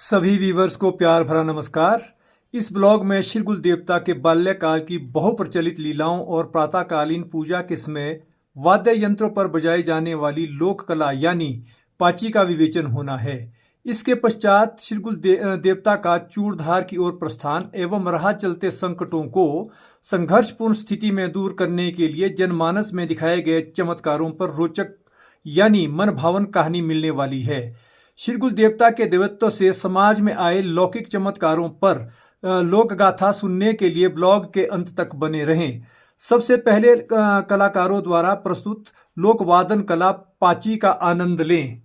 सभी व्यूवर्स को प्यार भरा नमस्कार। इस ब्लॉग में शिरगुल देवता के बाल्यकाल की बहुप्रचलित लीलाओं और प्रातःकालीन पूजा के समय वाद्य यंत्रों पर बजाई जाने वाली लोक कला यानी पाची का विवेचन होना है। इसके पश्चात शिरगुल देवता का चूड़धार की ओर प्रस्थान एवं राह चलते संकटों को संघर्षपूर्ण स्थिति में दूर करने के लिए जनमानस में दिखाए गए चमत्कारों पर रोचक यानी मन भावन कहानी मिलने वाली है। शिरगुल देवता के देवत्व से समाज में आए लौकिक चमत्कारों पर लोक गाथा सुनने के लिए ब्लॉग के अंत तक बने रहें। सबसे पहले कलाकारों द्वारा प्रस्तुत लोक वादन कला पाची का आनंद लें।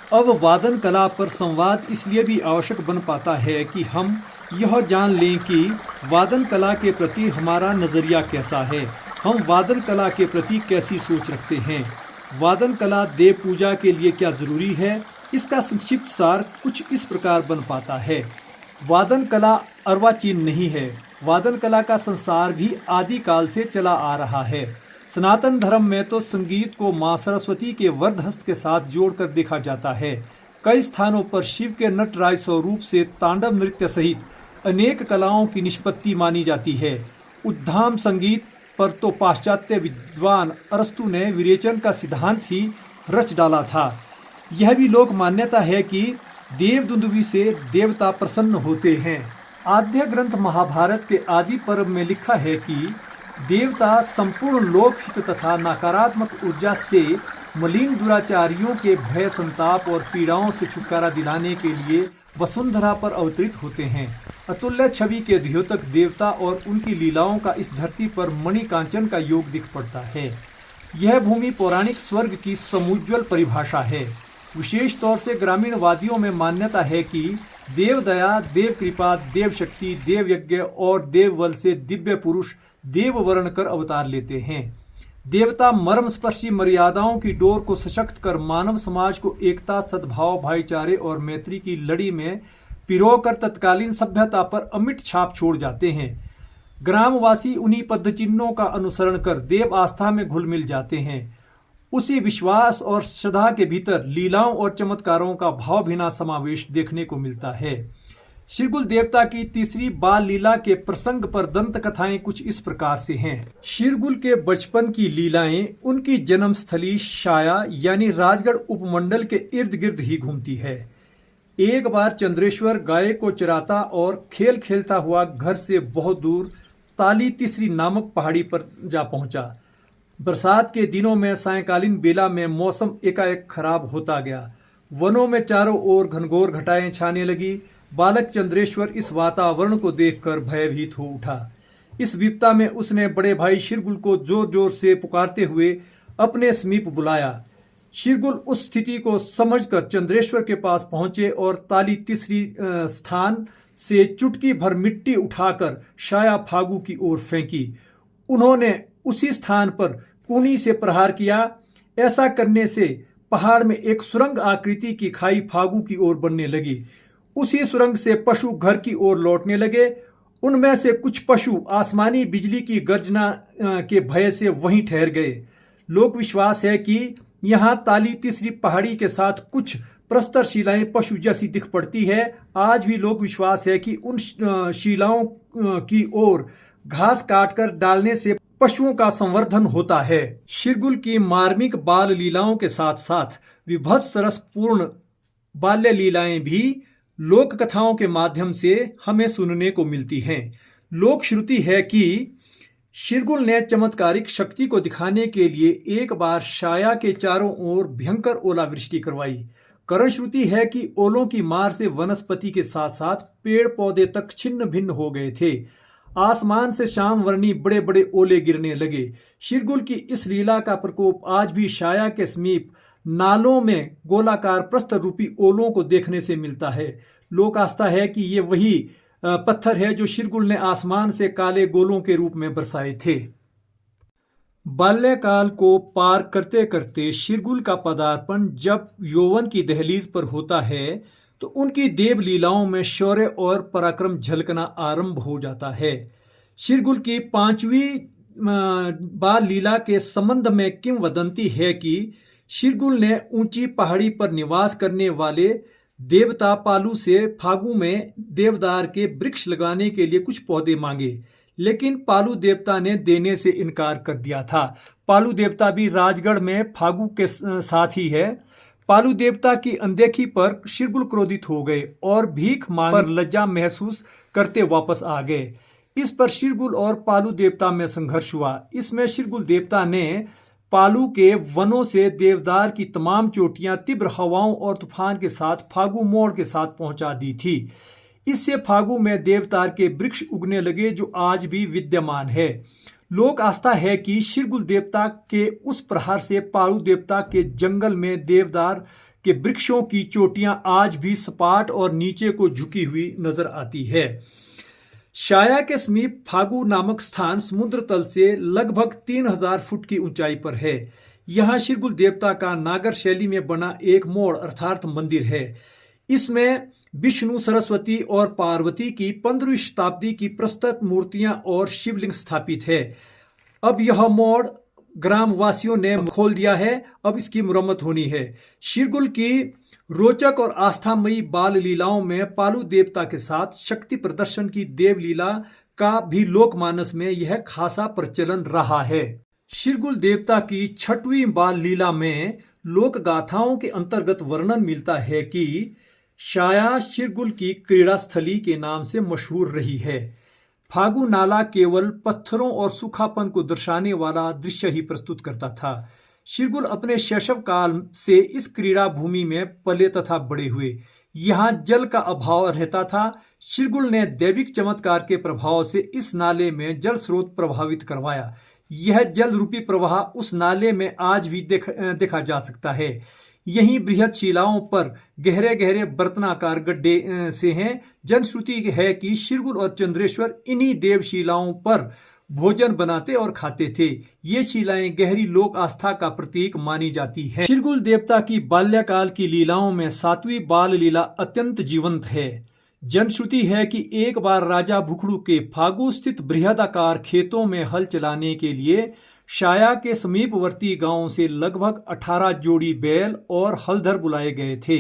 अब वादन कला पर संवाद इसलिए भी आवश्यक बन पाता है कि हम यह जान लें कि वादन कला के प्रति हमारा नज़रिया कैसा है, हम वादन कला के प्रति कैसी सोच रखते हैं। वादन कला देव पूजा के लिए क्या जरूरी है, इसका संक्षिप्त सार कुछ इस प्रकार बन पाता है। वादन कला अर्वाचीन नहीं है। वादन कला का संसार भी आदिकाल से चला आ रहा है। सनातन धर्म में तो संगीत को मां सरस्वती के वरदहस्त के साथ जोड़कर देखा जाता है। कई स्थानों पर शिव के नटराज स्वरूप से तांडव नृत्य सहित अनेक कलाओं की निष्पत्ति मानी जाती है। उद्धाम संगीत पर तो पाश्चात्य विद्वान अरस्तु ने विरेचन का सिद्धांत ही रच डाला था। यह भी लोक मान्यता है कि देव दुंदुभी से देवता प्रसन्न होते हैं। आद्य ग्रंथ महाभारत के आदि पर्व में लिखा है कि देवता संपूर्ण लोकहित तथा नकारात्मक ऊर्जा से मलिन दुराचारियों के भय, संताप और पीड़ाओं से छुटकारा दिलाने के लिए वसुंधरा पर अवतरित होते हैं। अतुल्य छवि के द्योतक देवता और उनकी लीलाओं का इस धरती पर मणिकांचन का योग दिख पड़ता है। यह भूमि पौराणिक स्वर्ग की समुज्ज्वल परिभाषा है। विशेष तौर से ग्रामीणवादियों में मान्यता है कि देव दया, देव कृपा, देव शक्ति, देव यज्ञ और देव बल से दिव्य पुरुष देव वर्ण कर अवतार लेते हैं। देवता मर्मस्पर्शी मर्यादाओं की डोर को सशक्त कर मानव समाज को एकता, सद्भाव, भाईचारे और मैत्री की लड़ी में पिरोकर तत्कालीन सभ्यता पर अमिट छाप छोड़ जाते हैं। ग्रामवासी उन्हीं पद्धचिन्हों का अनुसरण कर देव आस्था में घुल मिल जाते हैं। उसी विश्वास और श्रद्धा के भीतर लीलाओं और चमत्कारों का भावभीना समावेश देखने को मिलता है। शिरगुल देवता की तीसरी बाल लीला के प्रसंग पर दंत कथाएं कुछ इस प्रकार से हैं। शिरगुल के बचपन की लीलाएं उनकी जन्मस्थली शाया यानी राजगढ़ उपमंडल के इर्द गिर्द ही घूमती है। एक बार चंद्रेश्वर गाय को चराता और खेल खेलता हुआ घर से बहुत दूर ताली तीसरी नामक पहाड़ी पर जा पहुंचा। बरसात के दिनों में सायंकालीन बेला में मौसम एकाएक खराब होता गया। वनों में चारों ओर घनघोर घटाएं छाने लगी। बालक चंद्रेश्वर इस वातावरण को देखकर भयभीत हो उठा। इस विपदा में उसने बड़े भाई शिरगुल को जोर जोर से पुकारते हुए अपने समीप बुलाया। शिरगुल उस स्थिति को समझकर चंद्रेश्वर के पास पहुंचे और ताली तीसरी स्थान से चुटकी भर मिट्टी उठाकर शाया फागू की ओर फेंकी। उन्होंने उसी स्थान पर कूनी से प्रहार किया। ऐसा करने से पहाड़ में एक सुरंग आकृति की खाई फागू की ओर बनने लगी। उसी सुरंग से पशु घर की ओर लौटने लगे उनमें से कुछ पशु आसमानी बिजली की गर्जना के भय से वहीं ठहर गए। लोक विश्वास है कि यहाँ ताली तीसरी पहाड़ी के साथ कुछ प्रस्तर शिलाएं पशु जैसी दिख पड़ती है। आज भी लोक विश्वास है कि उन शिलाओं की ओर घास काटकर डालने से पशुओं का संवर्धन होता है। शिरगुल की मार्मिक बाल लीलाओं के साथ साथ विभत्स रसपूर्ण बाल्य लीलाएं भी लोक कथाओं के माध्यम से हमें सुनने को मिलती हैं। लोक श्रुति है कि शिरगुल ने चमत्कारिक शक्ति को दिखाने के लिए एक बार शाया के चारों ओर भयंकर ओलावृष्टि करवाई। करण श्रुति है कि ओलों की मार से वनस्पति के साथ साथ पेड़ पौधे तक छिन्न भिन्न हो गए थे। आसमान से शाम वर्णी बड़े बड़े ओले गिरने लगे। शिरगुल की इस लीला का प्रकोप आज भी शाया के समीप नालों में गोलाकार प्रस्तर रूपी ओलों को देखने से मिलता है। लोक आस्था है कि ये वही पत्थर है जो शिरगुल ने आसमान से काले गोलों के रूप में बरसाए थे। बाल्यकाल को पार करते करते शिरगुल का पदार्पण जब यौवन की दहलीज पर होता है तो उनकी देव लीलाओं में शौर्य और पराक्रम झलकना आरंभ हो जाता है। शिरगुल की 5वीं बाल लीला के संबंध में किंवदंती है कि शिरगुल ने ऊंची पहाड़ी पर निवास करने वाले देवता पालू से फागु में देवदार के वृक्ष लगाने के लिए कुछ पौधे मांगे, लेकिन पालू देवता ने देने से इनकार कर दिया था। पालू देवता भी राजगढ़ में फागु के साथ ही है। पालू देवता की अनदेखी पर शिरगुल क्रोधित हो गए और भीख मांग पर लज्जा महसूस करते वापस आ गए। इस पर शिरगुल और पालू देवता में संघर्ष हुआ। इसमें शिरगुल देवता ने पालू के वनों से देवदार की तमाम चोटियां तीव्र हवाओं और तूफान के साथ फागु मोड़ के साथ पहुंचा दी थी। इससे फागु में देवदार के वृक्ष उगने लगे जो आज भी विद्यमान है। लोक आस्था है कि शिरगुल देवता के उस प्रहार से पालू देवता के जंगल में देवदार के वृक्षों की चोटियां आज भी सपाट और नीचे को झुकी हुई नजर आती है। शाया के समीप फागु नामक स्थान समुद्र तल से लगभग 3000 फुट की ऊंचाई पर है। यहाँ शिरगुल देवता का नागर शैली में बना एक मोड़ अर्थात मंदिर है। इसमें विष्णु, सरस्वती और पार्वती की 15वीं शताब्दी की प्रस्तुत मूर्तियां और शिवलिंग स्थापित है। अब यह मोड़ ग्रामवासियों ने खोल दिया है, अब इसकी मुरम्मत होनी है। शिरगुल की रोचक और आस्थामयी बाल लीलाओं में पालू देवता के साथ शक्ति प्रदर्शन की देव लीला का भी लोकमानस में यह खासा प्रचलन रहा है। शिरगुल देवता की 6वीं बाल लीला में लोक गाथाओं के अंतर्गत वर्णन मिलता है कि शाया शिरगुल की क्रीड़ा स्थली के नाम से मशहूर रही है। फागु नाला केवल पत्थरों और सूखापन को दर्शाने वाला दृश्य ही प्रस्तुत करता था। शिरगुल अपने शैशव काल से इस क्रीड़ा भूमि में पले तथा बड़े हुए। यहाँ जल का अभाव रहता था। शिरगुल ने दैविक चमत्कार के प्रभाव से इस नाले में जल स्रोत प्रभावित करवाया। यह जल रूपी प्रवाह उस नाले में आज भी देखा जा सकता है। यहीं बृहद शिलाओं पर गहरे गहरे बर्तनाकार गड्ढे से हैं। जनश्रुति है कि शिरगुल और चंद्रेश्वर इन्हीं देव शिलाओं पर भोजन बनाते और खाते थे। ये शिलाएं गहरी लोक आस्था का प्रतीक मानी जाती हैं। शिरगुल देवता की बाल्यकाल की लीलाओं में 7वीं बाल लीला अत्यंत जीवंत है। जनश्रुति है कि एक बार राजा भुखड़ू के फागु स्थित बृहदाकार खेतों में हल चलाने के लिए शाया के समीपवर्ती गांवों से लगभग 18 जोड़ी बैल और हलधर बुलाए गए थे।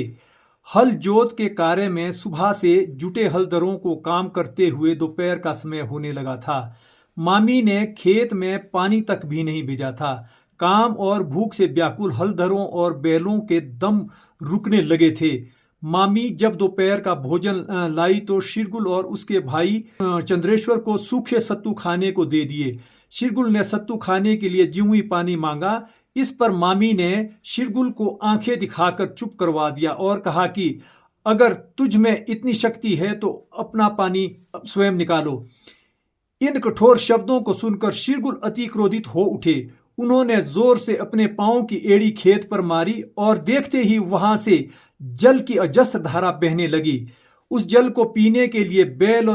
हल जोत के कार्य में सुबह से जुटे हलधरों को काम करते हुए दोपहर का समय होने लगा था। मामी ने खेत में पानी तक भी नहीं भेजा था। काम और भूख से व्याकुल हलधरों और बैलों के दम रुकने लगे थे। मामी जब दोपहर का भोजन लाई तो शिरगुल और उसके भाई चंद्रेश्वर को सूखे सत्तू खाने को दे दिए। शिरगुल ने सत्तू खाने के लिए ज्यों ही पानी मांगा। इस पर मामी ने शिरगुल को आंखें दिखाकर चुप करवा दिया और कहा कि अगर तुझ में इतनी शक्ति है तो अपना पानी स्वयं निकालो। इन कठोर शब्दों को सुनकर शिरगुल अति क्रोधित हो उठे। उन्होंने जोर से अपने पांव की एड़ी खेत पर मारी और देखते ही वहां से जल की अजस्त्र धारा बहने लगी। उस जल को पीने के लिए बैल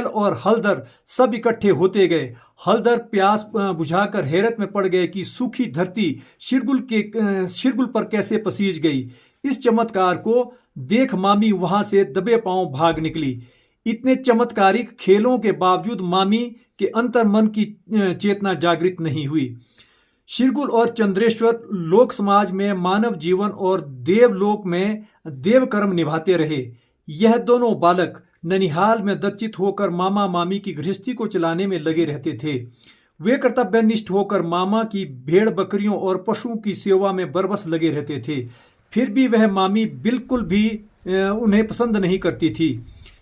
और हलधर सब इकट्ठे होते गए। हलधर प्यास बुझाकर हैरत में पड़ गए कि सूखी धरती शिरगुल पर कैसे पसीज गई। इस चमत्कार को देख मामी वहां से दबे पांव भाग निकली। इतने चमत्कारिक खेलों के बावजूद मामी के अंतर्मन की चेतना जागृत नहीं हुई। शिरगुल और चंद्रेश्वर लोक समाज में मानव जीवन और देवलोक में देव कर्म निभाते रहे। यह दोनों बालक ननिहाल में दत्तचित होकर मामा मामी की गृहस्थी को चलाने में लगे रहते थे। वे कर्तव्यनिष्ठ होकर मामा की भेड़ बकरियों और पशुओं की सेवा में बरबस लगे रहते थे। फिर भी वह मामी बिल्कुल भी उन्हें पसंद नहीं करती थी।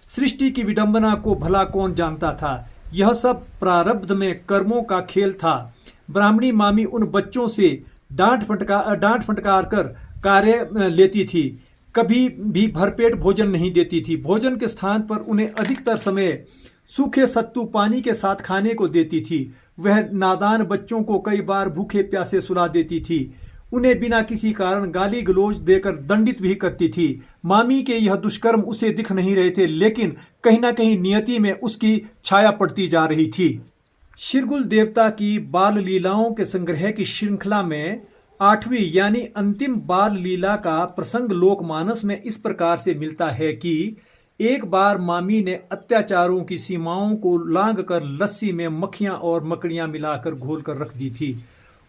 सृष्टि की विडंबना को भला कौन जानता था। यह सब प्रारब्ध में कर्मों का खेल था। ब्राह्मणी मामी उन बच्चों से डांट फटकार कर कार्य लेती थी। कभी भी भरपेट भोजन नहीं देती थी। भोजन के स्थान पर उन्हें अधिकतर समय सूखे सत्तू पानी के साथ खाने को देती थी। वह नादान बच्चों को कई बार भूखे प्यासे सुला देती थी। उन्हें बिना किसी कारण गाली गलौज देकर दंडित भी करती थी। मामी के यह दुष्कर्म उसे दिख नहीं रहे थे, लेकिन कहीं ना कहीं नियति में उसकी छाया पड़ती जा रही थी। शिरगुल देवता की बाल लीलाओं के संग्रह की श्रृंखला में 8वीं यानी अंतिम बाल लीला का प्रसंग लोकमानस में इस प्रकार से मिलता है कि एक बार मामी ने अत्याचारों की सीमाओं को लांघ कर लस्सी में मक्खियां और मकड़ियां मिलाकर घोल कर रख दी थी।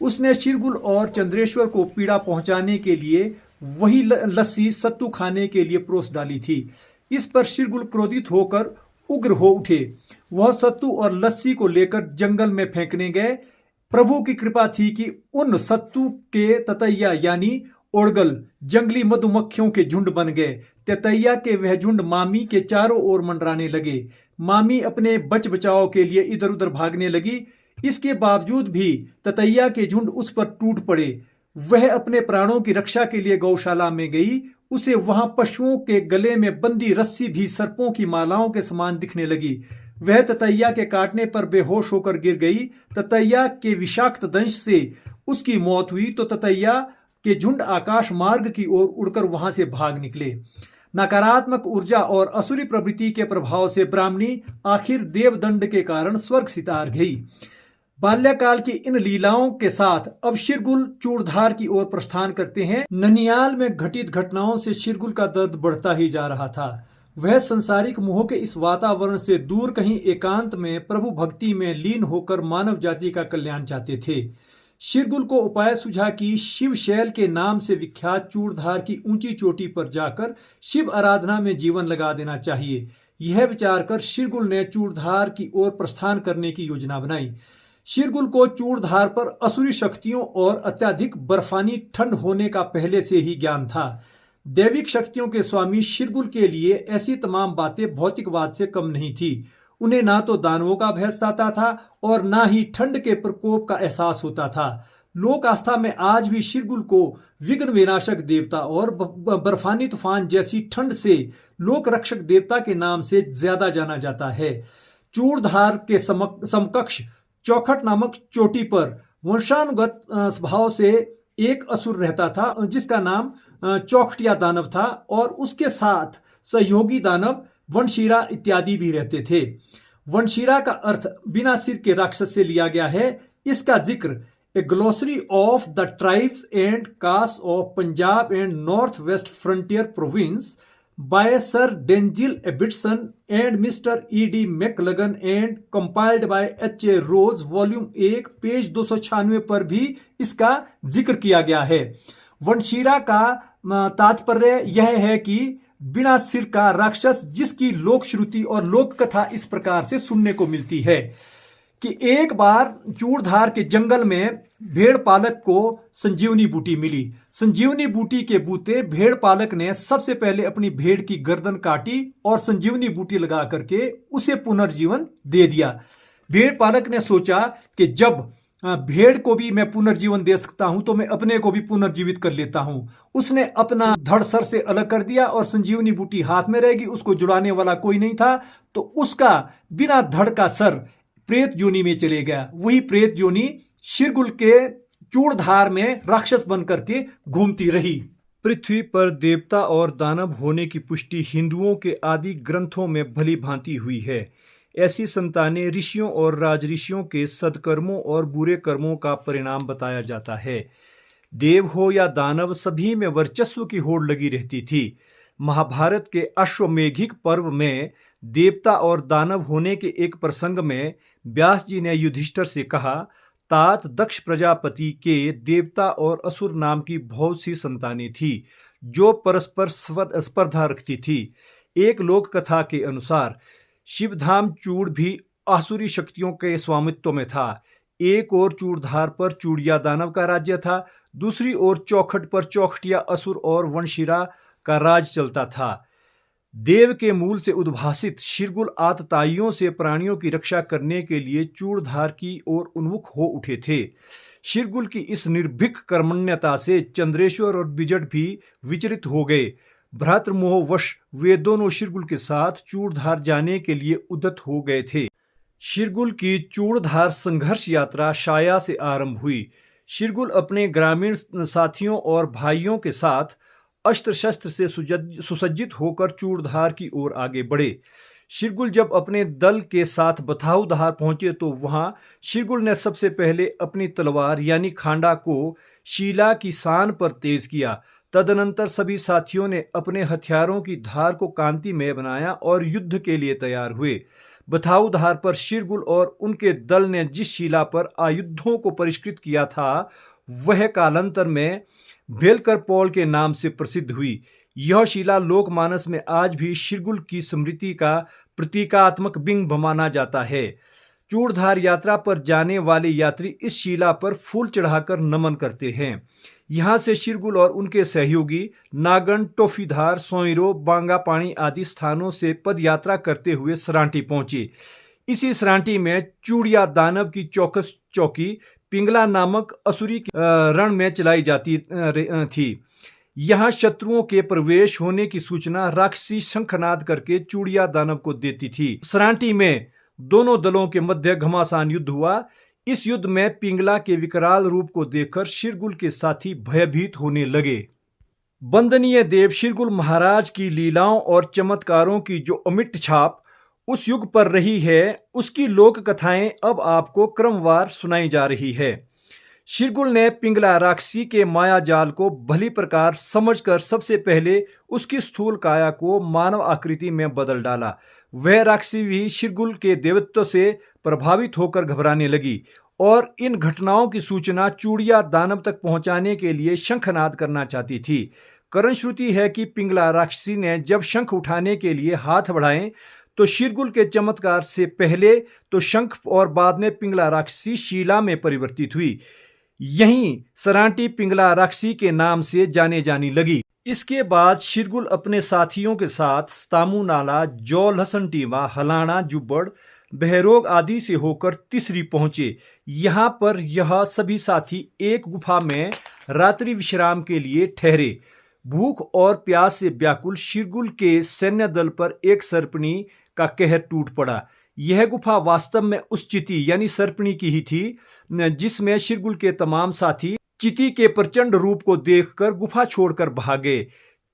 उसने शिरगुल और चंद्रेश्वर को पीड़ा पहुंचाने के लिए वही लस्सी सत्तू खाने के लिए परोस डाली थी। इस पर शिरगुल क्रोधित होकर उग्र हो उठे। वह सत्तू और लस्सी को लेकर जंगल में फेंकने गए। प्रभु की कृपा थी कि उन सत्तू के ततैया यानी ओड़गल जंगली मधुमक्खियों के झुंड बन गए। ततैया के वह झुंड मामी के चारों ओर मंडराने लगे। मामी अपने बच बचाव के लिए इधर उधर भागने लगी। इसके बावजूद भी ततैया के झुंड उस पर टूट पड़े। वह अपने प्राणों की रक्षा के लिए गौशाला में गई। उसे वहां पशुओं के गले में बंदी रस्सी भी सर्पों की मालाओं के समान दिखने लगी। वह ततैया के काटने पर बेहोश होकर गिर गई। ततैया के विषाक्त दंश से उसकी मौत हुई तो ततैया के झुंड आकाश मार्ग की ओर उड़कर वहां से भाग निकले। नकारात्मक ऊर्जा और असुरी प्रवृत्ति के प्रभाव से ब्राह्मणी आखिर देवदंड के कारण स्वर्ग सितार गई। बाल्यकाल की इन लीलाओं के साथ अब शिरगुल चूड़धार की ओर प्रस्थान करते हैं। ननियाल में घटित घटनाओं से शिरगुल का दर्द बढ़ता ही जा रहा था। वह संसारिक मोह के इस वातावरण से दूर कहीं एकांत में प्रभु भक्ति में लीन होकर मानव जाति का कल्याण चाहते थे। शिरगुल को उपाय सुझा कि शिव शैल के नाम से विख्यात चूड़धार की ऊंची चोटी पर जाकर शिव आराधना में जीवन लगा देना चाहिए। यह विचार कर शिरगुल ने चूड़धार की ओर प्रस्थान करने की योजना बनाई। शिरगुल को चूड़धार पर असुरी शक्तियों और अत्यधिक बर्फानी ठंड होने का पहले से ही ज्ञान था। दैविक शक्तियों के स्वामी शिरगुल के लिए ऐसी तमाम बातें भौतिकवाद से कम नहीं थी। उन्हें ना तो दानवों का भय सताता था और ना ही ठंड के प्रकोप का एहसास होता था। लोक आस्था में आज भी शिरगुल को विघ्न विनाशक देवता और बर्फानी तूफान जैसी ठंड से लोक रक्षक देवता के नाम से ज्यादा जाना जाता है। चूड़धार के समकक्ष चौखट नामक चोटी पर वंशानुगत स्वभाव से एक असुर रहता था जिसका नाम चौखटिया दानव था और उसके साथ सहयोगी दानव वनशीरा इत्यादि भी रहते थे। वनशीरा का अर्थ बिना सिर के राक्षस से लिया गया है। इसका जिक्र a glossary of the tribes and caste of Punjab and north west frontier province by Sir Denzil Ibbotson and Mr. E.D. McLagan and compiled by H.A. Rose volume 1 page 296 पर भी इसका जिक्र किया गया है। वनशीरा का तात्पर्य यह है कि बिना सिर का राक्षस जिसकी लोक श्रुति और लोक कथा इस प्रकार से सुनने को मिलती है कि एक बार चूड़धार के जंगल में भेड़ पालक को संजीवनी बूटी मिली। संजीवनी बूटी के बूते भेड़ पालक ने सबसे पहले अपनी भेड़ की गर्दन काटी और संजीवनी बूटी लगा करके उसे पुनर्जीवन दे दिया। भेड़ पालक ने सोचा कि जब भेड़ को भी मैं पुनर्जीवन दे सकता हूं तो मैं अपने को भी पुनर्जीवित कर लेता हूं। उसने अपना धड़ सर से अलग कर दिया और संजीवनी बूटी हाथ में रहेगी, उसको जुड़ाने वाला कोई नहीं था, तो उसका बिना धड़ का सर प्रेत योनि में चले गया। वही प्रेत योनि शिरगुल के चूड़धार में राक्षस बन करके घूमती रही। पृथ्वी पर देवता और दानव होने की पुष्टि हिंदुओं के आदि ग्रंथों में भली भांति हुई है। ऐसी संतानें ऋषियों और राजऋषियों के सदकर्मों और बुरे कर्मों का परिणाम बताया जाता है। देव हो या दानव, सभी में वर्चस्व की होड़ लगी रहती थी। महाभारत के अश्वमेघिक पर्व में देवता और दानव होने के एक प्रसंग में व्यास जी ने युधिष्ठिर से कहा, तात दक्ष प्रजापति के देवता और असुर नाम की बहुत सी संतानें थी जो परस्पर स्पर्धा रखती थी। एक लोक कथा के अनुसार शिवधाम चूड़ भी आसुरी शक्तियों के स्वामित्व में था। एक और चूड़धार पर चूड़िया दानव का राज्य था, दूसरी ओर चौखट पर चौखटिया असुर और वनशिरा का राज चलता था। देव के मूल से उद्भासित शिरगुल आतताइयों से प्राणियों की रक्षा करने के लिए चूड़धार की ओर उन्मुख हो उठे थे। शिरगुल की इस निर्भीक कर्मण्यता से चंद्रेश्वर और बिजट भी विचलित हो गए। भ्रातृमोहवश वे दोनों शिरगुल के साथ चूड़धार जाने के लिए उद्यत हो गए थे। शिरगुल की चूड़धार संघर्ष यात्रा शाया से आरंभ हुई। शिरगुल अपने ग्रामीण साथियों और भाइयों के साथ अस्त्र शस्त्र से सुसज्जित होकर चूड़धार की ओर आगे बढ़े। शिरगुल जब अपने दल के साथ बथाऊधार पहुंचे तो वहां शिरगुल ने सबसे पहले अपनी तलवार यानी खांडा को शीला की सान पर तेज किया। तदनंतर सभी साथियों ने अपने हथियारों की धार को कांतिमय बनाया और युद्ध के लिए तैयार हुए। बथाऊधार पर शिरगुल और उनके दल ने जिस शिला पर आयुधों को परिष्कृत किया था वह कालांतर में बेलकर पॉल के नाम से प्रसिद्ध हुई। यह शिला लोकमानस में आज भी शिरगुल की स्मृति का प्रतीकात्मक बिंब माना जाता है। चूड़धार यात्रा पर जाने वाले यात्री इस शिला पर फूल चढ़ाकर नमन करते हैं। यहाँ से शिरगुल और उनके सहयोगी नागन, टोफीधार, सोइरो, बांगापानी आदि स्थानों से पद यात्रा करते हुए सरांटी पहुंचे। इसी सरांटी में चूड़िया दानव की चौकस चौकी पिंगला नामक असुरी रण में चलाई जाती थी। यहाँ शत्रुओं के प्रवेश होने की सूचना राक्षसी शंखनाद करके चूड़िया दानव को देती थी। सरांटी में दोनों दलों के मध्य घमासान युद्ध हुआ। इस युद्ध में पिंगला के विकराल रूप को देखकर शिरगुल के साथी भयभीत होने लगे। वंदनीय देव शिरगुल महाराज की लीलाओं और चमत्कारों की जो अमिट छाप उस युग पर रही है उसकी लोक कथाएं अब आपको क्रमवार सुनाई जा रही है। शिरगुल ने पिंगला राक्षसी के माया जाल को भली प्रकार समझकर सबसे पहले उसकी स्थूल काया को मानव आकृति में बदल डाला। वह राक्षसी भी शिरगुल के देवत्व से प्रभावित होकर घबराने लगी और इन घटनाओं की सूचना चूड़िया दानव तक पहुंचाने के लिए शंखनाद करना चाहती थी। करण श्रुति है कि पिंगला राक्षसी ने जब शंख उठाने के लिए हाथ बढ़ाए तो शिरगुल के चमत्कार से पहले तो शंख और बाद में पिंगला राक्षसी शीला में परिवर्तित हुई। यहीं सरांटी पिंगला राक्षसी के नाम से जाने जाने लगी। इसके बाद शिरगुल अपने साथियों के साथ स्तामू नाला, जौ लहसनटीवा, हलाना, जुब्बड़, बहरोग आदि से होकर तीसरी पहुंचे। यहाँ पर यह सभी साथी एक गुफा में रात्रि विश्राम के लिए ठहरे। भूख और प्यास से व्याकुल शिरगुल के सैन्य दल पर एक सर्पणी का कहर टूट पड़ा। यह गुफा वास्तव में उस चिति यानी सर्पणी की ही थी जिसमें शिरगुल के तमाम साथी चिति के प्रचंड रूप को देखकर गुफा छोड़कर भागे।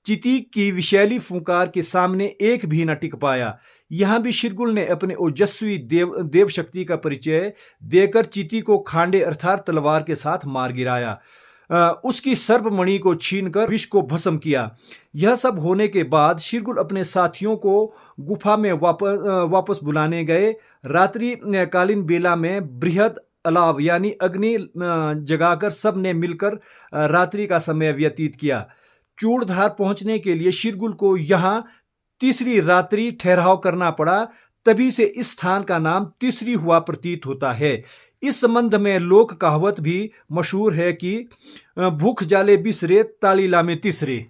चिति की विशैली फुंकार के सामने एक भी न टिक पाया। यहाँ भी शिरगुल ने अपने ओजस्वी देव शक्ति का परिचय देकर चिति को खांडे अर्थात तलवार के साथ मार गिराया। उसकी सर्पमणि को छीनकर विष को भस्म किया। यह सब होने के बाद शिरगुल अपने साथियों को गुफा में वापस बुलाने गए। रात्रि कालीन बेला में बृहद अलाव यानी अग्नि जगाकर सब ने मिलकर रात्रि का समय व्यतीत किया। चूड़धार पहुंचने के लिए शिरगुल को यहाँ तीसरी रात्रि ठहराव करना पड़ा। तभी से इस स्थान का नाम तीसरी हुआ प्रतीत होता है। इस संबंध में लोक कहावत भी मशहूर है कि भूख जाले बिसरे ताली लामे तीसरे।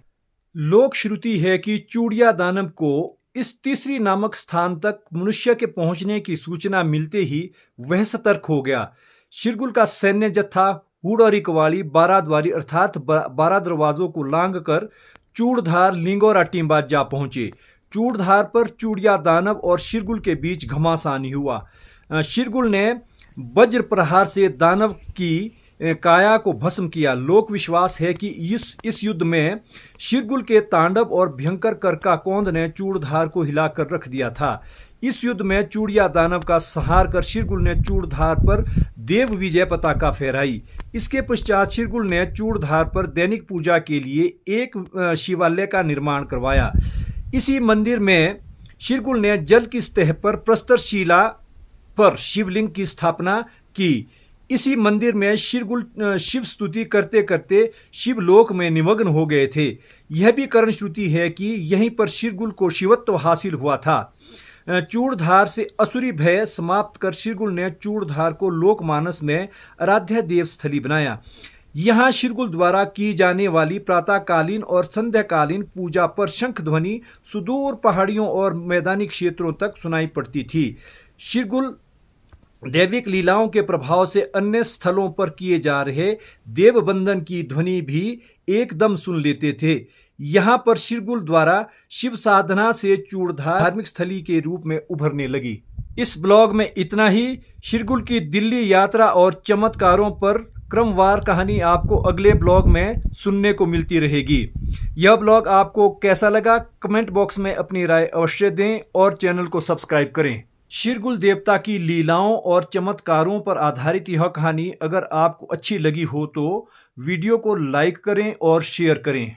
लोक श्रुति है कि चूड़िया दानव को इस तीसरी नामक स्थान तक मनुष्य के पहुंचने की सूचना मिलते ही वह सतर्क हो गया। शिरगुल का सैन्य जत्था हुड़ौरी कवाली 12 द्वारी अर्थात 12 दरवाजों को लांग कर चूड़धार लिंगोरा टीम्बा जा पहुंचे। चूड़धार पर चूड़िया दानव और शिरगुल के बीच घमासानी हुआ। शिरगुल ने वज्र प्रहार से दानव की काया को भस्म किया। लोक विश्वास है कि इस युद्ध में शिरगुल के तांडव और भयंकर करकाकोंद ने चूड़धार को हिलाकर रख दिया था। इस युद्ध में चूड़िया दानव का संहार कर शिरगुल ने चूड़धार पर देव विजय पताका फहराई। इसके पश्चात शिरगुल ने चूड़धार पर दैनिक पूजा के लिए एक शिवालय का निर्माण करवाया। इसी मंदिर में शिरगुल ने जल की सतह पर प्रस्तर शिला पर शिवलिंग की स्थापना की। इसी मंदिर में शिरगुल शिव स्तुति करते करते शिवलोक में निमग्न हो गए थे। यह भी कर्ण श्रुति है कि यहीं पर शिरगुल को शिवत्व हासिल हुआ था। चूड़धार से असुरी भय समाप्त कर शिरगुल ने चूड़धार को लोकमानस में आराध्य देव स्थली बनाया। यहाँ शिरगुल द्वारा की जाने वाली प्रातःकालीन और संध्याकालीन पूजा पर शंख ध्वनि सुदूर पहाड़ियों और मैदानी क्षेत्रों तक सुनाई पड़ती थी। शिरगुल दैविक लीलाओं के प्रभाव से अन्य स्थलों पर किए जा रहे देवबंदन की ध्वनि भी एकदम सुन लेते थे। यहाँ पर शिरगुल द्वारा शिव साधना से चूड़धार धार्मिक स्थली के रूप में उभरने लगी। इस ब्लॉग में इतना ही। शिरगुल की दिल्ली यात्रा और चमत्कारों पर क्रमवार कहानी आपको अगले ब्लॉग में सुनने को मिलती रहेगी। यह ब्लॉग आपको कैसा लगा कमेंट बॉक्स में अपनी राय अवश्य दें और चैनल को सब्सक्राइब करें। शिरगुल देवता की लीलाओं और चमत्कारों पर आधारित यह कहानी अगर आपको अच्छी लगी हो तो वीडियो को लाइक करें और शेयर करें।